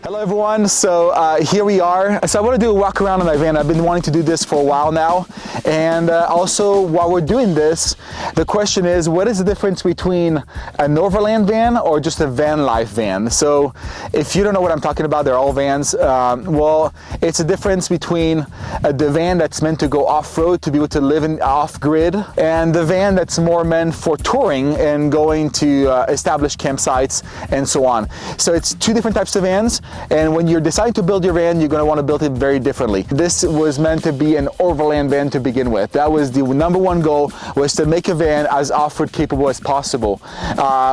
Hello everyone, so here we are. So I want to do a walk around in my van. I've been wanting to do this for a while now, and also while we're doing this, the question is, what is the difference between an overland van or just a van life van? So if you don't know what I'm talking about, they're all vans. Well, it's a difference between the van that's meant to go off-road to be able to live in off-grid, and the van that's more meant for touring and going to established campsites and so on. So it's two different types of vans. And when you're deciding to build your van, you're going to want to build it very differently. This was meant to be an overland van to begin with. That was the number one goal, was to make a van as off-road capable as possible.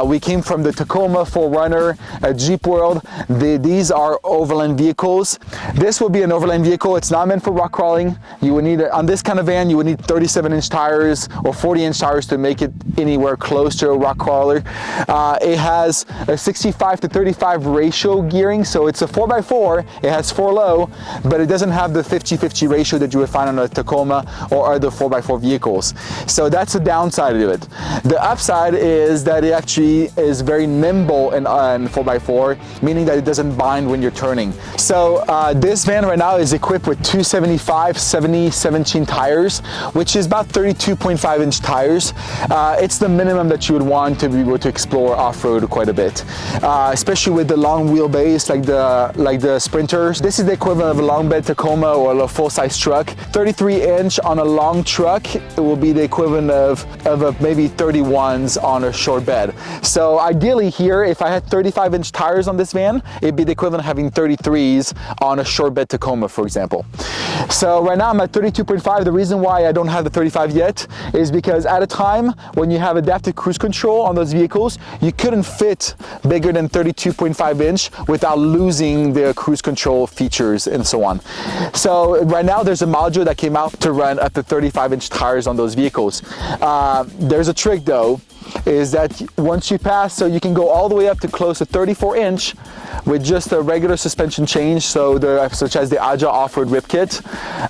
We came from the Tacoma, 4Runner, Jeep World. These are overland vehicles. This will be an overland vehicle. It's not meant for rock crawling. You would need, on this kind of van, you would need 37-inch tires or 40-inch tires to make it anywhere close to a rock crawler. It has a 65 to 35 ratio gearing, so it's a 4x4, it has 4 low, but it doesn't have the 50-50 ratio that you would find on a Tacoma or other 4x4 vehicles. So that's the downside of it. The upside is that it actually is very nimble in 4x4, meaning that it doesn't bind when you're turning. So this van right now is equipped with 275 70/17 tires, which is about 32.5-inch tires. It's the minimum that you would want to be able to explore off-road quite a bit, especially with the long wheelbase like the Sprinters. This is the equivalent of a long bed Tacoma or a full-size truck. 33-inch on a long truck, it will be the equivalent of maybe 31s on a short bed. So ideally here, if I had 35-inch tires on this van, it'd be the equivalent of having 33s on a short bed Tacoma, for example. So right now I'm at 32.5. The reason why I don't have the 35 yet is because at a time when you have adaptive cruise control on those vehicles, you couldn't fit bigger than 32.5 inch without losing the cruise control features and so on. So right now there's a module that came out to run up to 35-inch tires on those vehicles. There's a trick though, is that once you pass, so you can go all the way up to close to 34-inch with just a regular suspension change, such as the Agile Off-Road Rip Kit.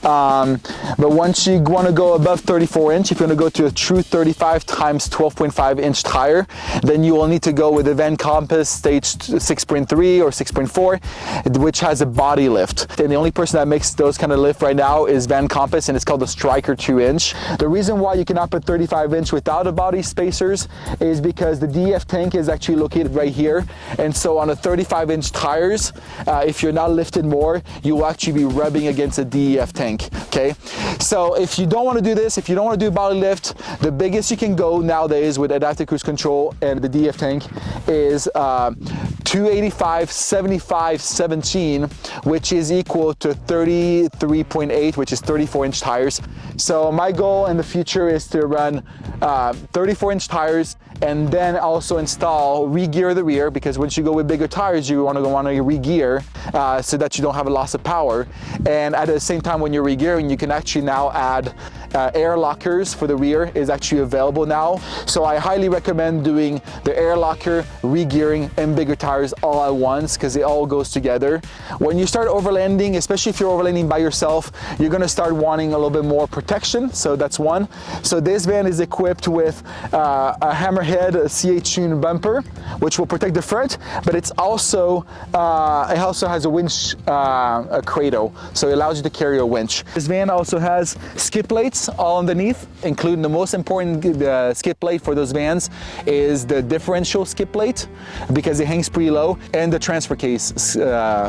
But once you want to go above 34-inch, if you want to go to a true 35 times 12.5-inch tire, then you will need to go with the Van Compass Stage 6.3 or 6.4, which has a body lift. And the only person that makes those kind of lift right now is Van Compass, and it's called the Striker 2-inch. The reason why you cannot put 35-inch without a body spacers is because the DEF tank is actually located right here, and so on a 35-inch tires, if you're not lifted more, you will actually be rubbing against a DEF tank. Okay, so if you don't want to do this, if you don't want to do body lift, the biggest you can go nowadays with adaptive cruise control and the DEF tank is 285 75 17, which is equal to 33.8, which is 34-inch tires. So my goal in the future is to run 34-inch tires, and then also install re-gear the rear, because once you go with bigger tires, you want to re-gear so that you don't have a loss of power. And at the same time, when you're re-gearing, you can actually now add air lockers for the rear is actually available now. So I highly recommend doing the air locker, re-gearing, and bigger tires all at once, because it all goes together. When you start overlanding, especially if you're overlanding by yourself, you're going to start wanting a little bit more protection. So that's one. So this van is equipped with a hammerhead CH tune bumper, which will protect the front, but it also has a winch a cradle, so it allows you to carry a winch. This van also has skid plates all underneath, including the most important skid plate for those vans is the differential skid plate, because it hangs pretty low, and the transfer case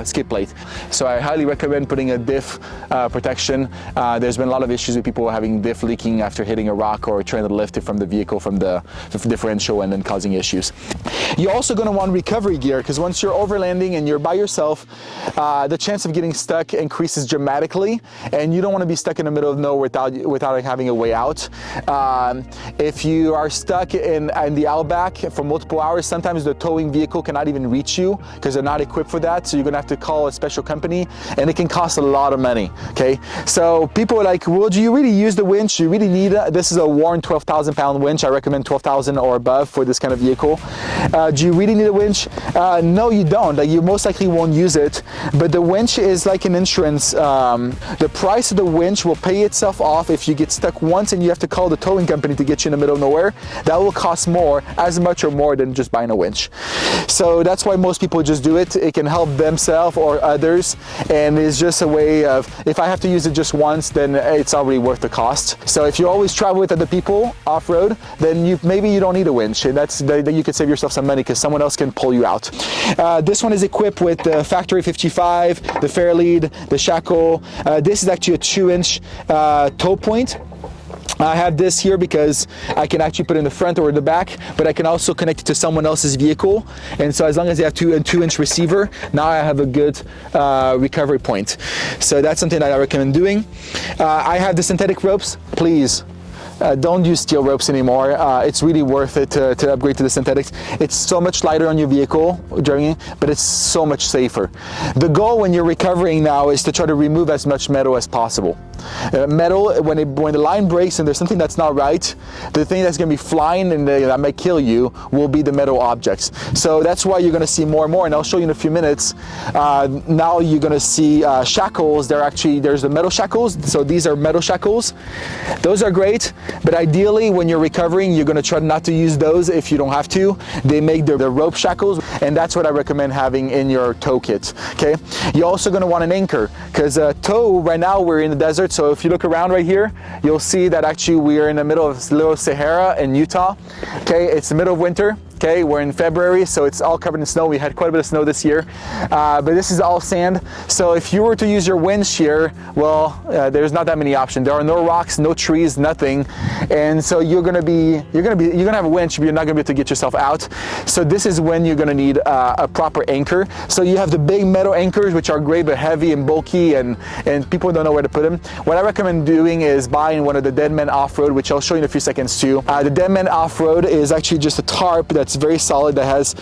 skid plate. So I highly recommend putting a diff protection. There's been a lot of issues with people having diff leaking after hitting a rock or trying to lift it from the vehicle from the differential and then causing issues. You're also going to want recovery gear, because once you're overlanding and you're by yourself, the chance of getting stuck increases dramatically, and you don't want to be stuck in the middle of nowhere without having a way out. If you are stuck in the outback for multiple hours, sometimes the towing vehicle cannot even reach you because they're not equipped for that, so you're going to have to call a special company, and it can cost a lot of money. Okay, so people are like, well, do you really use the winch? You really need it? This is a Warren 12,000-pound winch. I recommend 12,000 or or above for this kind of vehicle. Do you really need a winch? No, you don't. Like, you most likely won't use it, but the winch is like an insurance. The price of the winch will pay itself off if you get stuck once and you have to call the towing company to get you in the middle of nowhere. That will cost more, as much or more than just buying a winch. So that's why most people just do it. It can help themselves or others, and it's just a way of, if I have to use it just once, then it's already worth the cost. So if you always travel with other people off-road, then maybe you don't need a winch, and that you could save yourself some money because someone else can pull you out. This one is equipped with the factory 55, the Fairlead, the shackle. This is actually a 2-inch toe point. I have this here because I can actually put it in the front or the back, but I can also connect it to someone else's vehicle. And so as long as they have a 2-inch receiver, now I have a good recovery point. So that's something that I recommend doing. I have the synthetic ropes. Please, don't use steel ropes anymore. It's really worth it to upgrade to the synthetics. It's so much lighter on your vehicle driving, but it's so much safer. The goal when you're recovering now is to try to remove as much metal as possible. Metal, when the line breaks and there's something that's not right, the thing that's going to be flying and that might kill you will be the metal objects. So that's why you're going to see more and more, and I'll show you in a few minutes. Now you're going to see shackles. There's the metal shackles. So these are metal shackles. Those are great, but ideally when you're recovering, you're going to try not to use those if you don't have to. They make the rope shackles, and that's what I recommend having in your tow kit. Okay, you're also going to want an anchor, because tow, right now we're in the desert. So if you look around right here, you'll see that actually we are in the middle of Little Sahara in Utah. Okay, it's the middle of winter. Okay, we're in February, so it's all covered in snow. We had quite a bit of snow this year, but this is all sand. So if you were to use your winch here, well, there's not that many options. There are no rocks, no trees, nothing, and so you're gonna have a winch, but you're not gonna be able to get yourself out. So this is when you're gonna need a proper anchor. So you have the big metal anchors, which are great but heavy and bulky, and people don't know where to put them. What I recommend doing is buying one of the Deadman Off-Road, which I'll show you in a few seconds too. The Deadman Off-Road is actually just a tarp that's very solid, that has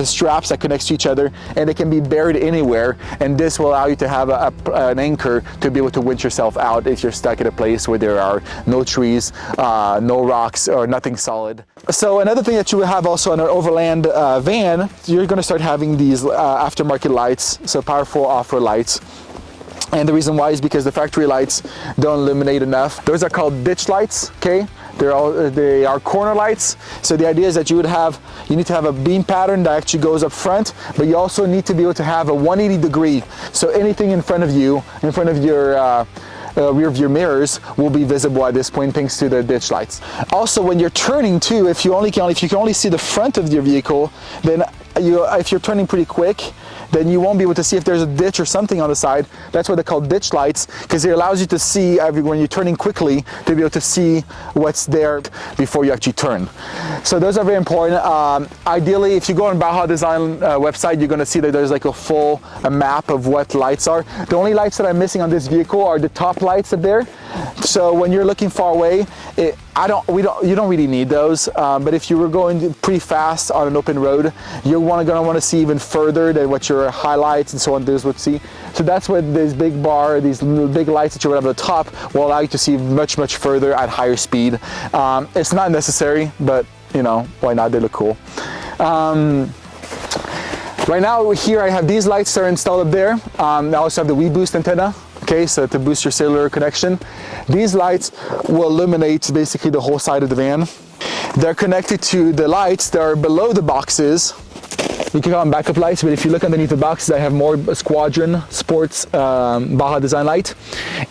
straps that connects to each other, and it can be buried anywhere, and this will allow you to have an anchor to be able to winch yourself out if you're stuck at a place where there are no trees, no rocks, or nothing solid. So another thing that you will have also on an Overland van, you're going to start having these aftermarket lights, so powerful off-road lights. And the reason why is because the factory lights don't illuminate enough. Those are called ditch lights, okay? They are corner lights. So the idea is that you need to have a beam pattern that actually goes up front, but you also need to be able to have a 180 degree. So anything in front of you, in front of your rear view mirrors, will be visible at this point thanks to the ditch lights. Also, when you're turning too, if you can only see the front of your vehicle, then if you're turning pretty quick, then you won't be able to see if there's a ditch or something on the side. That's why they're called ditch lights, because it allows you to see when you're turning quickly, to be able to see what's there before you actually turn. So those are very important. Ideally, if you go on Baja Design website, you're going to see that there's like a map of what lights are. The only lights that I'm missing on this vehicle are the top lights up there. So when you're looking far away, you don't really need those. But if you were going pretty fast on an open road, you're going to want to see even further than what your highlights and so on would see. So that's what this big these big lights that you have at the top will allow you to see much, much further at higher speed. It's not necessary, but you know, why not? They look cool. Right now here I have these lights that are installed up there. I also have the WeBoost antenna. Okay, so to boost your cellular connection. These lights will illuminate basically the whole side of the van. They're connected to the lights that are below the boxes. You can call them backup lights, but if you look underneath the boxes, I have more Squadron Sports Baja Design light.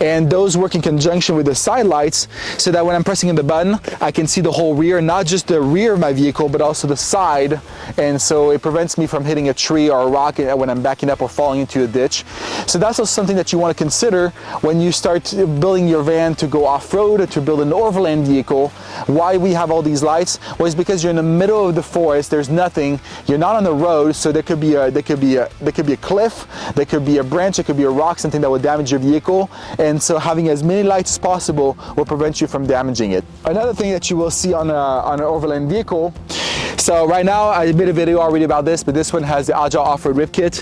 And those work in conjunction with the side lights, so that when I'm pressing in the button, I can see the whole rear, not just the rear of my vehicle, but also the side. And so it prevents me from hitting a tree or a rock when I'm backing up or falling into a ditch. So that's also something that you want to consider when you start building your van to go off-road or to build an overland vehicle. Why we have all these lights was because you're in the middle of the forest, there's nothing, you're not on the road, so there could be a cliff, there could be a branch, there could be a rock, something that would damage your vehicle, and so having as many lights as possible will prevent you from damaging it. Another thing that you will see on an overland vehicle, So right now, I made a video already about this, but this one has the Agile Off-Road Rip Kit.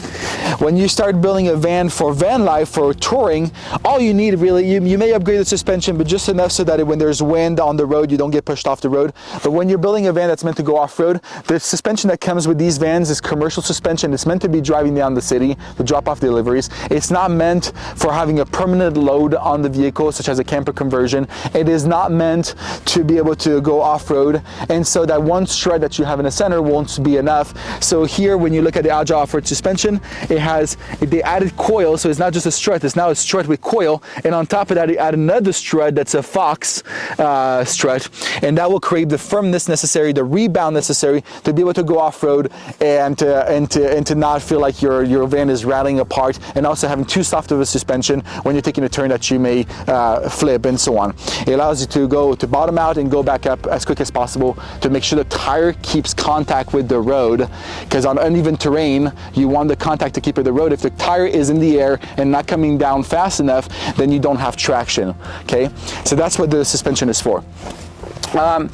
When you start building a van for van life, for touring, all you need really, you may upgrade the suspension, but just enough so that when there's wind on the road, you don't get pushed off the road. But when you're building a van that's meant to go off-road, the suspension that comes with these vans is commercial suspension. It's meant to be driving down the city, to drop off deliveries. It's not meant for having a permanent load on the vehicle, such as a camper conversion. It is not meant to be able to go off-road, and so that one strut that you have in the center won't be enough. So here, when you look at the Agile Off-Road suspension, they added coil, so it's not just a strut, it's now a strut with coil, and on top of that, they add another strut that's a Fox strut, and that will create the firmness necessary, the rebound necessary to be able to go off-road and to not feel like your van is rattling apart, and also having too soft of a suspension when you're taking a turn that you may flip and so on. It allows you to bottom out and go back up as quick as possible to make sure the tire keeps contact with the road, because on uneven terrain you want the contact to keep with the road. If the tire is in the air and not coming down fast enough, then you don't have traction. Okay, so that's what the suspension is for. On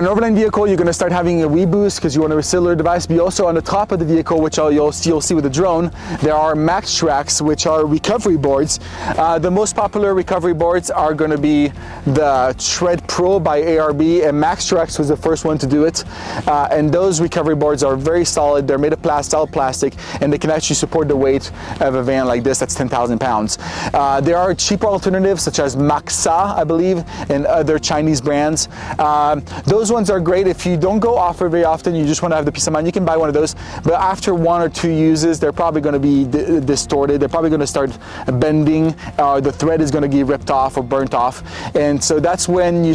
an Overland vehicle, you're going to start having a reboost because you want a cellular device, but also on the top of the vehicle, which you'll see with the drone, there are max tracks, which are recovery boards. The most popular recovery boards are going to be the Tread Pro by ARB, and Max Tracks was the first one to do it. And those recovery boards are very solid. They're made of solid plastic, and they can actually support the weight of a van like this that's 10,000 pounds. There are cheaper alternatives such as Maxa, I believe, and other Chinese brands. Those ones are great if you don't go off-road very often, you just want to have the peace of mind, you can buy one of those, but after 1 or 2 uses, they're probably going to be distorted, they're probably going to start bending, the thread is going to get ripped off or burnt off, and so that's when you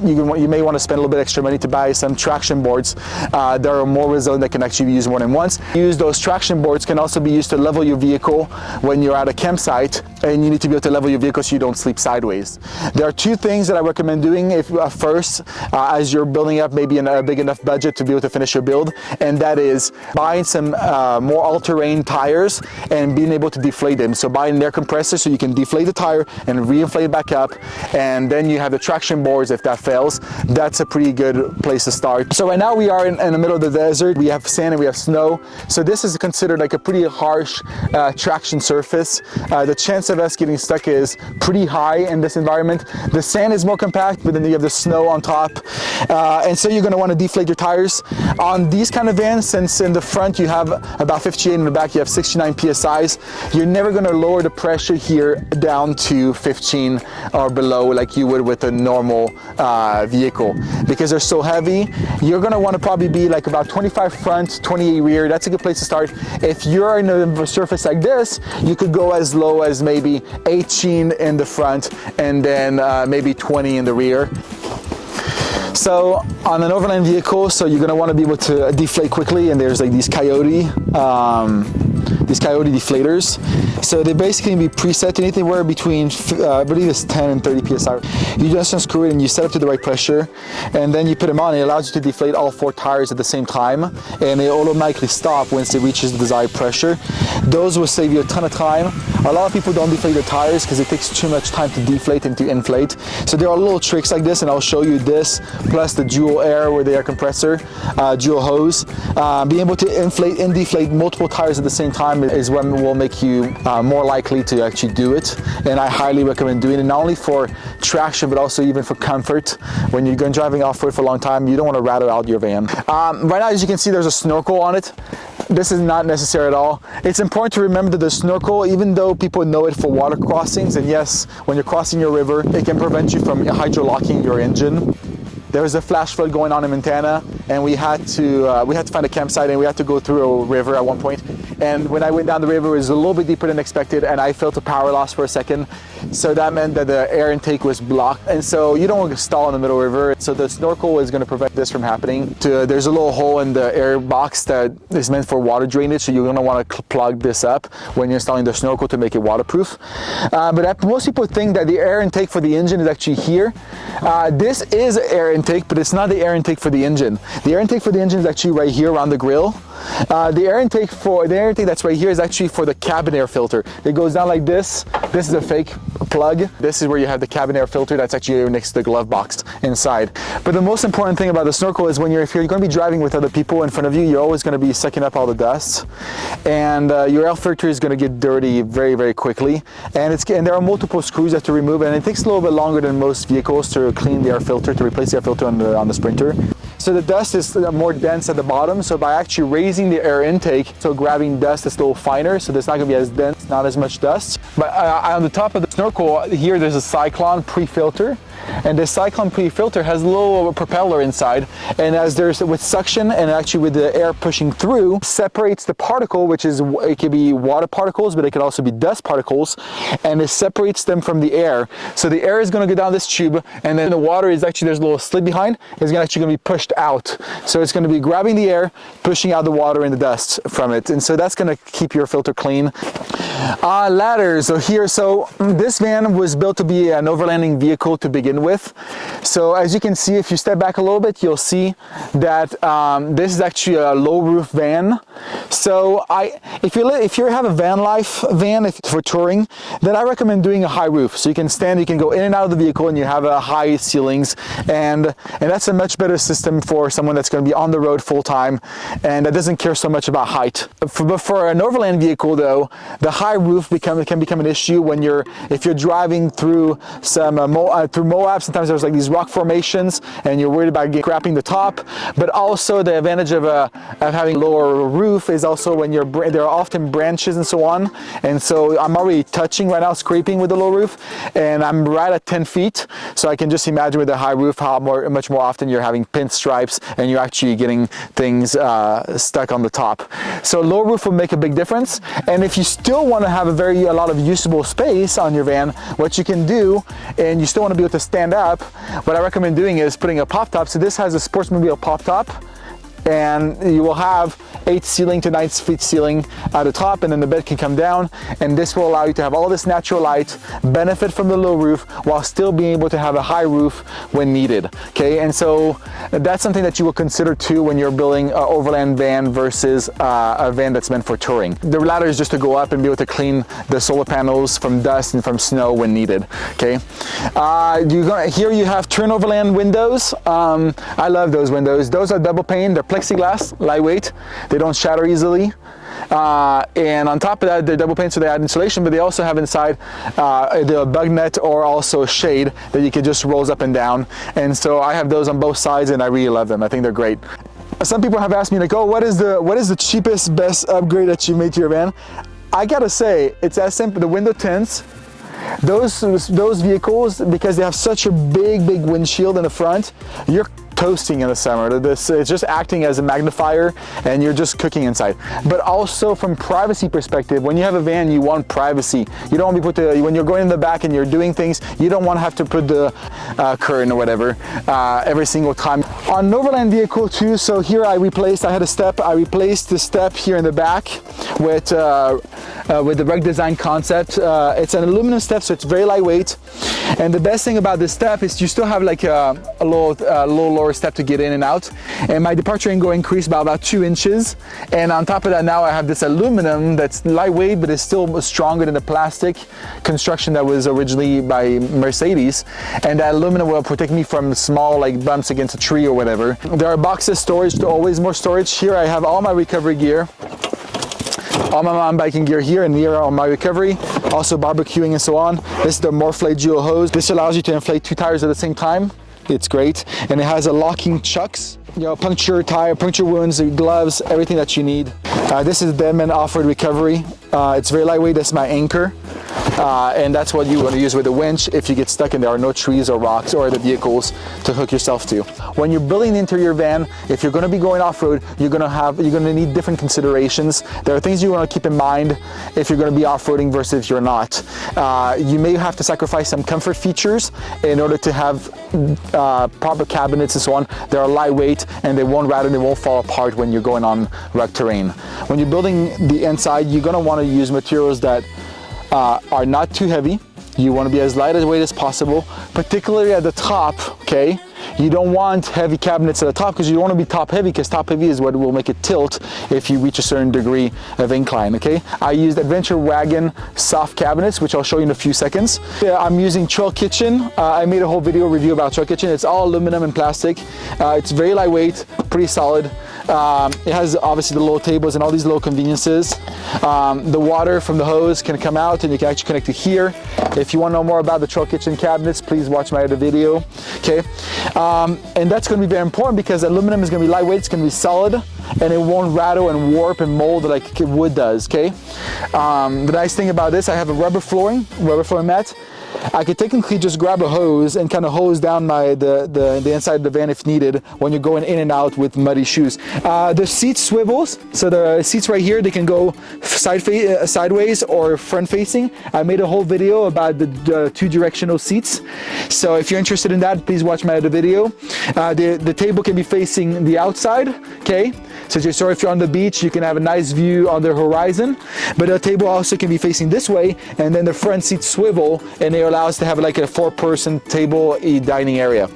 you may want to spend a little bit extra money to buy some traction boards that are more resilient, that can actually be used more than once. Those traction boards can also be used to level your vehicle when you're at a campsite, and you need to be able to level your vehicle so you don't sleep sideways. There are 2 things that I recommend doing first, as you're building up maybe a big enough budget to be able to finish your build, and that is buying some more all-terrain tires and being able to deflate them. So buying an air compressor so you can deflate the tire and reinflate it back up, and then you have the traction boards if that fails. That's a pretty good place to start. So right now we are in the middle of the desert. We have sand and we have snow, so this is considered like a pretty harsh traction surface. The chance of us getting stuck is pretty high in this environment. The sand is more compact, but then you have the snow on top, and so you're going to want to deflate your tires. On these kind of vans, since in the front you have about 58, in the back you have 69 psi's, you're never going to lower the pressure here down to 15 or below like you would with a normal vehicle, because they're so heavy. You're going to want to probably be like about 25 front, 28 rear. That's a good place to start. If you're in a surface like this, you could go as low as maybe 18 in the front and then maybe 20 in the rear. So on an Overland vehicle, so you're going to want to be able to deflate quickly, and there's like these Coyote deflators. So they basically be preset to anywhere between I believe it's 10 and 30 psi. You just unscrew it and you set it to the right pressure, and then you put them on. It allows you to deflate all 4 tires at the same time, and they automatically stop once it reaches the desired pressure. Those will save you a ton of time. A lot of people don't deflate their tires because it takes too much time to deflate and to inflate. So there are little tricks like this, and I'll show you this, plus the dual air with the air compressor, dual hose. Being able to inflate and deflate multiple tires at the same time is what will make you more likely to actually do it, and I highly recommend doing it, not only for traction but also even for comfort. When you're going driving off-road for a long time, you don't want to rattle out your van. Right now, as you can see, there's a snorkel on it. This is not necessary at all. It's important to remember that the snorkel, even though people know it for water crossings, and yes, when you're crossing your river, it can prevent you from hydrolocking your engine. There was a flash flood going on in Montana, and we had to find a campsite, and we had to go through a river at one point. And when I went down the river, it was a little bit deeper than expected, and I felt a power loss for a second. So that meant that the air intake was blocked, and so you don't want to stall in the middle of the river. So the snorkel is going to prevent this from happening. There's a little hole in the air box that is meant for water drainage, so you're going to want to plug this up when you're installing the snorkel to make it waterproof. But most people think that the air intake for the engine is actually here. This is air intake, but it's not the air intake for the engine. The air intake for the engine is actually right here around the grill. The air intake that's right here is actually for the cabin air filter. It goes down like this. This is a fake plug. This is where you have the cabin air filter that's actually next to the glove box inside. But the most important thing about the Snorkel is if you're going to be driving with other people in front of you, you're always going to be sucking up all the dust, and your air filter is going to get dirty very, very quickly. And there are multiple screws you have to remove, and it takes a little bit longer than most vehicles to clean the air filter, to replace the air filter on the Sprinter. So the dust is more dense at the bottom, so by actually raising the air intake, so grabbing dust is a little finer, so it's not going to be as dense, not as much dust. But on the top of the Snorkel here, there's a Cyclone pre-filter, and the Cyclone pre-filter has a little propeller inside, and as there's with suction and actually with the air pushing through, separates the particle, which is, it could be water particles, but it could also be dust particles, and it separates them from the air. So the air is going to go down this tube, and then the water is actually, there's a little slit behind, is actually going to be pushed out. So it's going to be grabbing the air, pushing out the water and the dust from it, and so that's going to keep your filter clean. Ladders. So this van was built to be an overlanding vehicle to begin with. So as you can see, if you step back a little bit, you'll see that this is actually a low roof van. So if you have a van life van for touring, then I recommend doing a high roof. So you can go in and out of the vehicle, and you have high ceilings, and that's a much better system for someone that's going to be on the road full time and that doesn't care so much about height. But for an overland vehicle though, the high roof can become an issue if you're driving through through Moab. Sometimes there's like these rock formations, and you're worried about scrapping the top. But also the advantage of having a lower roof is also when there are often branches and so on. And so I'm already touching right now, scraping with the low roof, and I'm right at 10 feet. So I can just imagine with a high roof how much more often you're having pinstripes and you're actually getting things stuck on the top. So low roof will make a big difference. And if you still want to have a lot of usable space on your van, what you can do, and you still want to be able to stand up, what I recommend doing is putting a pop top. So this has a Sportsmobile pop top, and you will have 8 ceiling to 9 feet ceiling at the top, and then the bed can come down, and this will allow you to have all this natural light, benefit from the low roof while still being able to have a high roof when needed. Okay, and so that's something that you will consider too when you're building an overland van versus a van that's meant for touring. The ladder is just to go up and be able to clean the solar panels from dust and from snow when needed. Okay, here you have turn overland windows. I love those windows. Those are double pane. They're plexiglass, lightweight. They don't shatter easily. And on top of that, they're double pane, so they add insulation, but they also have inside the bug net or also shade that you can just rolls up and down. And so I have those on both sides, and I really love them. I think they're great. Some people have asked me like, oh, what is the cheapest, best upgrade that you made to your van? I gotta say, it's as simple. The window tints. Those vehicles, because they have such a big windshield in the front, you're toasting in the summer. It's just acting as a magnifier, and you're just cooking inside. But also from privacy perspective, when you have a van, you want privacy. You don't want to when you're going in the back and you're doing things, you don't want to have to put the curtain or whatever every single time. On an overland vehicle too, so here I replaced the step here in the back with the Rug Design concept. It's an aluminum step, so it's very lightweight. And the best thing about this step is you still have like a little lower step to get in and out. And my departure angle increased by about 2 inches. And on top of that, now I have this aluminum that's lightweight, but is still stronger than the plastic construction that was originally by Mercedes. And that aluminum will protect me from small like bumps against a tree or whatever. There are boxes storage, always more storage. Here I have all my recovery gear. All my mountain biking gear here, and here on my recovery, also barbecuing and so on. This is the Morphlate Dual Hose. This allows you to inflate 2 tires at the same time. It's great, and it has a locking chucks, puncture wounds, gloves, everything that you need. This is Deadman Off-Road Recovery. It's very lightweight. That's my anchor. And that's what you want to use with a winch if you get stuck and there are no trees or rocks or the vehicles to hook yourself to. When you're building the interior van, if you're going to be going off-road, you're going to need different considerations. There are things you want to keep in mind if you're going to be off-roading versus if you're not. You may have to sacrifice some comfort features in order to have proper cabinets and so on. They're lightweight and they won't rattle, they won't fall apart when you're going on rugged terrain. When you're building the inside, you're going to want to use materials that are not too heavy. You want to be as lightweight as possible, particularly at the top, okay? You don't want heavy cabinets at the top because you don't want to be top heavy, because top heavy is what will make it tilt if you reach a certain degree of incline, okay? I used Adventure Wagon soft cabinets, which I'll show you in a few seconds. Yeah, I'm using Trail Kitchen. I made a whole video review about Trail Kitchen. It's all aluminum and plastic. It's very lightweight, pretty solid. It has obviously the little tables and all these little conveniences. The water from the hose can come out and you can actually connect it here. If you want to know more about the Trail Kitchen cabinets, please watch my other video, okay? And that's going to be very important because aluminum is going to be lightweight, it's going to be solid, and it won't rattle and warp and mold like wood does, okay? The nice thing about this, I have a rubber flooring mat. I could technically just grab a hose and kind of hose down the inside of the van if needed when you're going in and out with muddy shoes. The seat swivels, so the seats right here, they can go sideways or front facing. I made a whole video about the two directional seats. So if you're interested in that, please watch my other video. The table can be facing the outside, okay? So if you're on the beach, you can have a nice view on the horizon, but the table also can be facing this way, and then the front seats swivel, and it allows to have like a 4-person table dining area.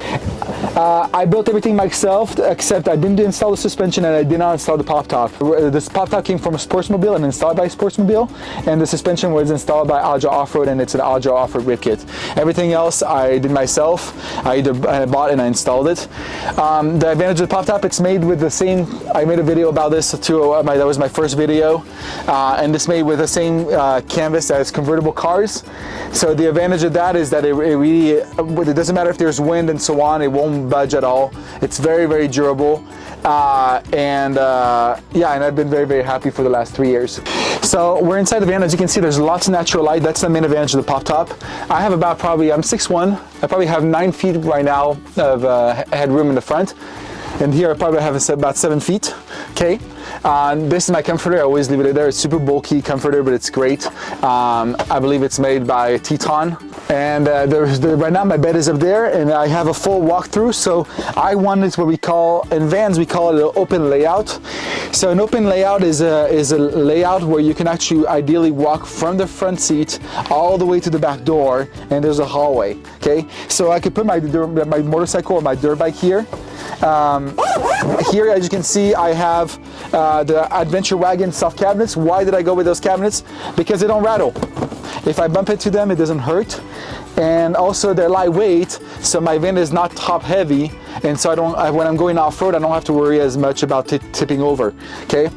I built everything myself, except I didn't install the suspension and I did not install the pop top. This pop top came from a Sportsmobile and installed by Sportsmobile, and the suspension was installed by Alja Off-Road, and it's an Alja Off-Road rib kit. Everything else I did myself. I either bought and I installed it. The advantage of the pop top, it's made with the same, I made a video about this too, that was my first video, and it's made with the same canvas as convertible cars. So the advantage of that is that it doesn't matter if there's wind and so on, it won't budge at all. It's very, very durable. And I've been very, very happy for the last 3 years. So we're inside the van. As you can see, there's lots of natural light. That's the main advantage of the pop top. I have about I'm 6'1". I probably have 9 feet right now of headroom in the front. And here I probably have about 7 feet, okay? This is my comforter. I always leave it there. It's super bulky comforter, but it's great. I believe it's made by Teton. And right now my bed is up there, and I have a full walkthrough. So I wanted what we call, in vans we call it an open layout. So an open layout is a layout where you can actually ideally walk from the front seat all the way to the back door, and there's a hallway, okay? So I could put my motorcycle or my dirt bike here. Here, as you can see, I have the Adventure Wagon soft cabinets. Why did I go with those cabinets? Because they don't rattle. If I bump into them, it doesn't hurt. And also they're lightweight, so my van is not top heavy, and so when I'm going off-road, I don't have to worry as much about tipping over, okay?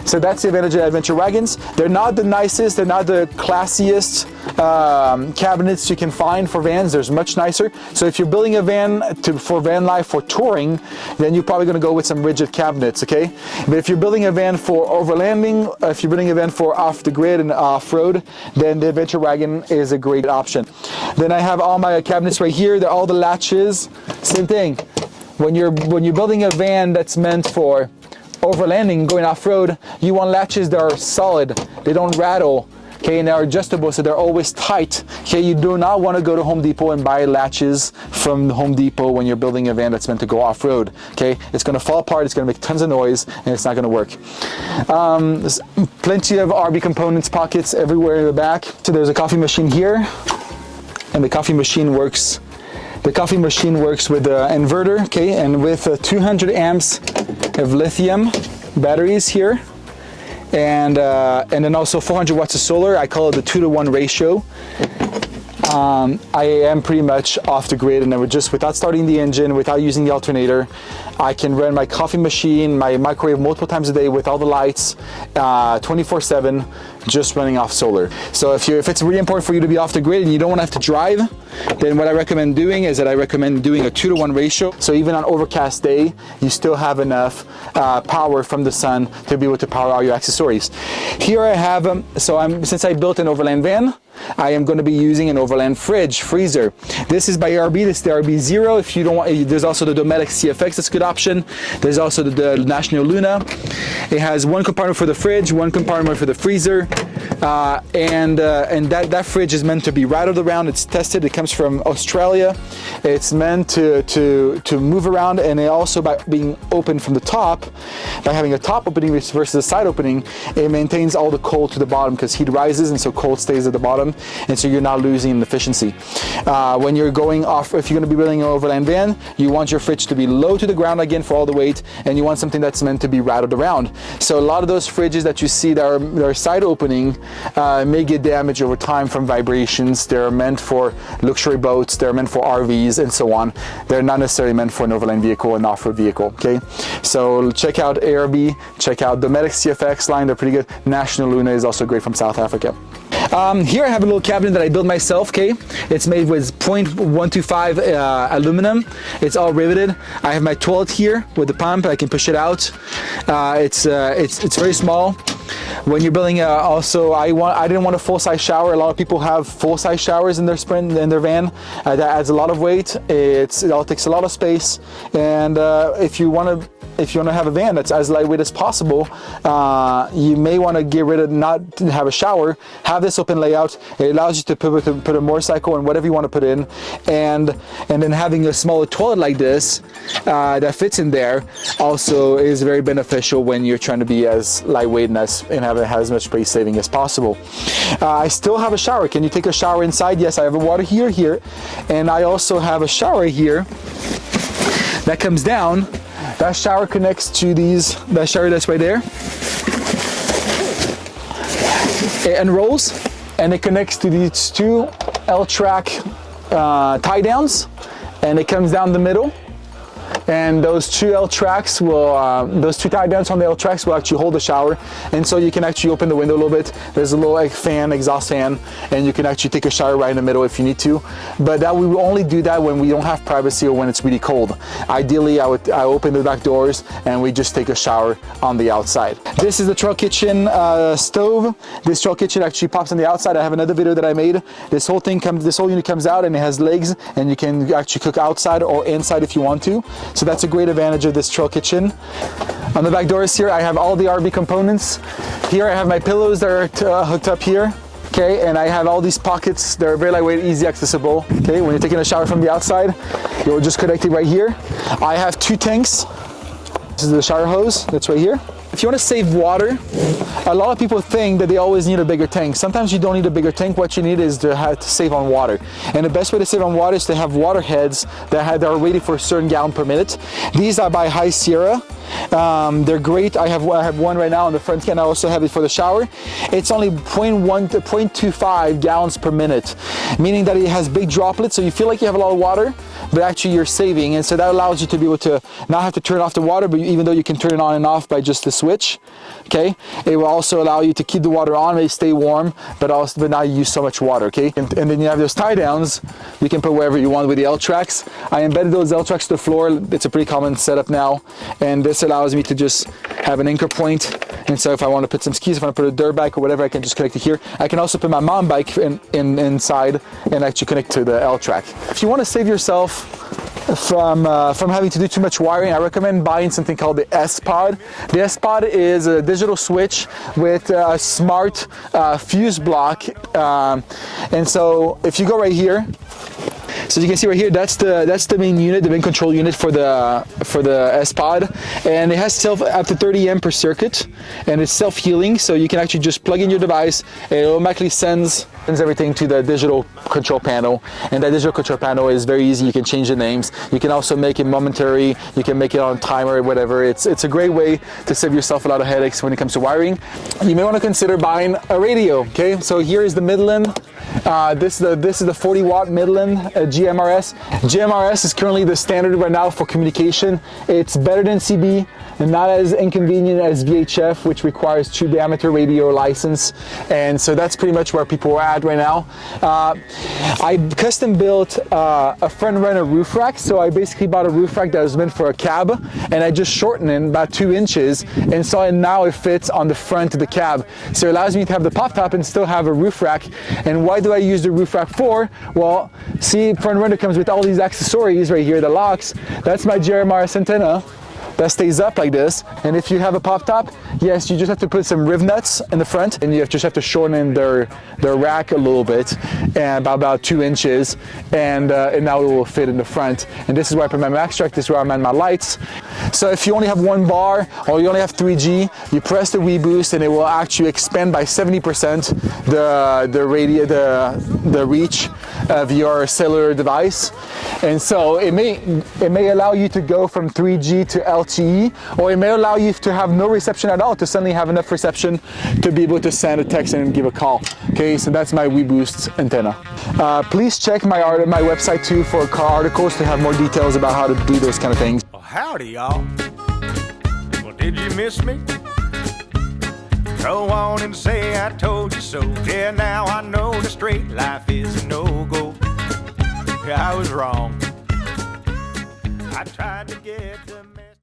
So that's the advantage of Adventure Wagons. They're not the nicest, they're not the classiest cabinets you can find for vans. There's much nicer. So if you're building a van for van life, for touring, then you're probably gonna go with some rigid cabinets, okay? But if you're building a van for overlanding, if you're building a van for off the grid and off-road, then the Adventure Wagon is a great option. Then I have all my cabinets right here. They're all the latches. Same thing. When you're building a van that's meant for overlanding, going off-road, you want latches that are solid. They don't rattle. Okay, and they're adjustable, so they're always tight. Okay, you do not want to go to Home Depot and buy latches from Home Depot when you're building a van that's meant to go off-road. Okay, it's going to fall apart, it's going to make tons of noise, and it's not going to work. There's plenty of RB components, pockets everywhere in the back. So there's a coffee machine here, and the coffee machine works. The coffee machine works with the inverter, okay, and with 200 amps of lithium batteries here. And then also 400 watts of solar. I call it the 2-to-1 ratio. I am pretty much off the grid, and without starting the engine, without using the alternator, I can run my coffee machine, my microwave multiple times a day with all the lights, 24/7, just running off solar. So if it's really important for you to be off the grid and you don't want to have to drive, then what I recommend doing is that I recommend doing a 2-to-1 ratio. So even on overcast day, you still have enough power from the sun to be able to power all your accessories. Here I have, since I built an Overland van, I am going to be using an Overland freezer. This is by ARB. This is the RB Zero. If you don't want, there's also the Dometic CFX. That's a good option. There's also the National Luna. It has one compartment for the fridge, one compartment for the freezer. and that fridge is meant to be rattled around. It's tested. It comes from Australia. It's meant to move around, and it also, by being open from the top, by having a top opening versus a side opening, it maintains all the cold to the bottom, because heat rises and so cold stays at the bottom, and so you're not losing in efficiency. When you're going off, if you're going to be building an overland van, you want your fridge to be low to the ground again for all the weight, and you want something that's meant to be rattled around. So a lot of those fridges that you see that are side opening may get damaged over time from vibrations. They're meant for luxury boats, they're meant for RVs and so on. They're not necessarily meant for an overland vehicle, an off-road vehicle, okay? So check out ARB, check out the Medic CFX line, they're pretty good. National Luna is also great from South Africa. Here I have a little cabinet that I built myself, okay? It's made with 0.125 aluminum. It's all riveted. I have my toilet here with the pump. I can push it out. It's very small. When you're building, also, I didn't want a full-size shower. A lot of people have full-size showers in their their van. That adds a lot of weight. It all takes a lot of space. And if you want to have a van that's as lightweight as possible, you may want to get rid of, not have a shower, have this open layout. It allows you to put a motorcycle and whatever you want to put in, and then having a smaller toilet like this that fits in there also is very beneficial when you're trying to be as lightweight and have as much space saving as possible. I still have a shower. Can you take a shower inside? Yes, I have a water heater here, and I also have a shower here that comes down. That shower connects to that shower that's right there. It unrolls and it connects to these two L-track tie downs, and it comes down the middle. And those two L-tracks will, those two tie downs on the L-tracks will actually hold the shower, and so you can actually open the window a little bit. There's a little exhaust fan, and you can actually take a shower right in the middle if you need to. But we will only do that when we don't have privacy or when it's really cold. Ideally, I open the back doors and we just take a shower on the outside. This is the trail kitchen stove. This trail kitchen actually pops on the outside. I have another video that I made. This whole unit comes out and it has legs, and you can actually cook outside or inside if you want to. So that's a great advantage of this trail kitchen. On the back doors here, I have all the RV components. Here I have my pillows that are hooked up here. Okay, and I have all these pockets. They're very lightweight, easy accessible. Okay, when you're taking a shower from the outside, you'll just connect it right here. I have two tanks. This is the shower hose that's right here. If you want to save water, a lot of people think that they always need a bigger tank. Sometimes you don't need a bigger tank. What you need is to save on water. And the best way to save on water is to have water heads that are rated for a certain gallon per minute. These are by High Sierra. They're great. I have one right now on the front end. I also have it for the shower. It's only 0.1 to 0.25 gallons per minute, meaning that it has big droplets, so you feel like you have a lot of water, but actually you're saving. And so that allows you to be able to not have to turn off the water, but even though you can turn it on and off by just the switch. Okay, it will also allow you to keep the water on, may stay warm, but not use so much water. Okay, and then you have those tie downs. You can put wherever you want with the L tracks. I embedded those L tracks to the floor. It's a pretty common setup now, and this allows me to just have an anchor point. And so if I want to put some skis, if I want to put a dirt bike or whatever, I can just connect it here. I can also put my mountain bike inside and actually connect to the L track. If you want to save yourself from having to do too much wiring, I recommend buying something called the S-Pod. The S-Pod is a digital switch with a smart fuse block, and so if you go right here, so you can see right here, that's the main unit, the main control unit for the S-Pod, and it has up to 30 amp per circuit, and it's self-healing, so you can actually just plug in your device, and it automatically sends everything to the digital control panel. And that digital control panel is very easy. You can change the names. You can also make it momentary. You can make it on timer or whatever. It's a great way to save yourself a lot of headaches when it comes to wiring. You may want to consider buying a radio. Okay, so here is the Midland. This is the 40 watt Midland GMRS. GMRS is currently the standard right now for communication. It's better than CB and not as inconvenient as VHF, which requires tube diameter radio license. And so that's pretty much where people are at right now. I custom built a front runner roof rack. So I basically bought a roof rack that was meant for a cab, and I just shortened it about 2 inches, and so now it fits on the front of the cab. So it allows me to have the pop top and still have a roof rack. And why do I use the roof rack for? Well, see, front runner comes with all these accessories right here, the locks. That's my GMRS antenna that stays up like this. And if you have a pop top, yes, you just have to put some riv nuts in the front, and you just have to shorten their rack a little bit, and about 2 inches, and now it will fit in the front. And this is where I put my max track, this is where I man my lights. So if you only have 1 bar or you only have 3G, you press the WeBoost and it will actually expand by 70% the reach of your cellular device. And so it may allow you to go from 3G to LTE, or it may allow you to have no reception at all, to suddenly have enough reception to be able to send a text and give a call. Okay, so that's my WeBoost antenna. Please check my website too for car articles to have more details about how to do those kind of things. Well, howdy, y'all. Well, did you miss me? Go on and say I told you so. Yeah, now I know the straight life is a no-go. Yeah, I was wrong. I tried to get the man.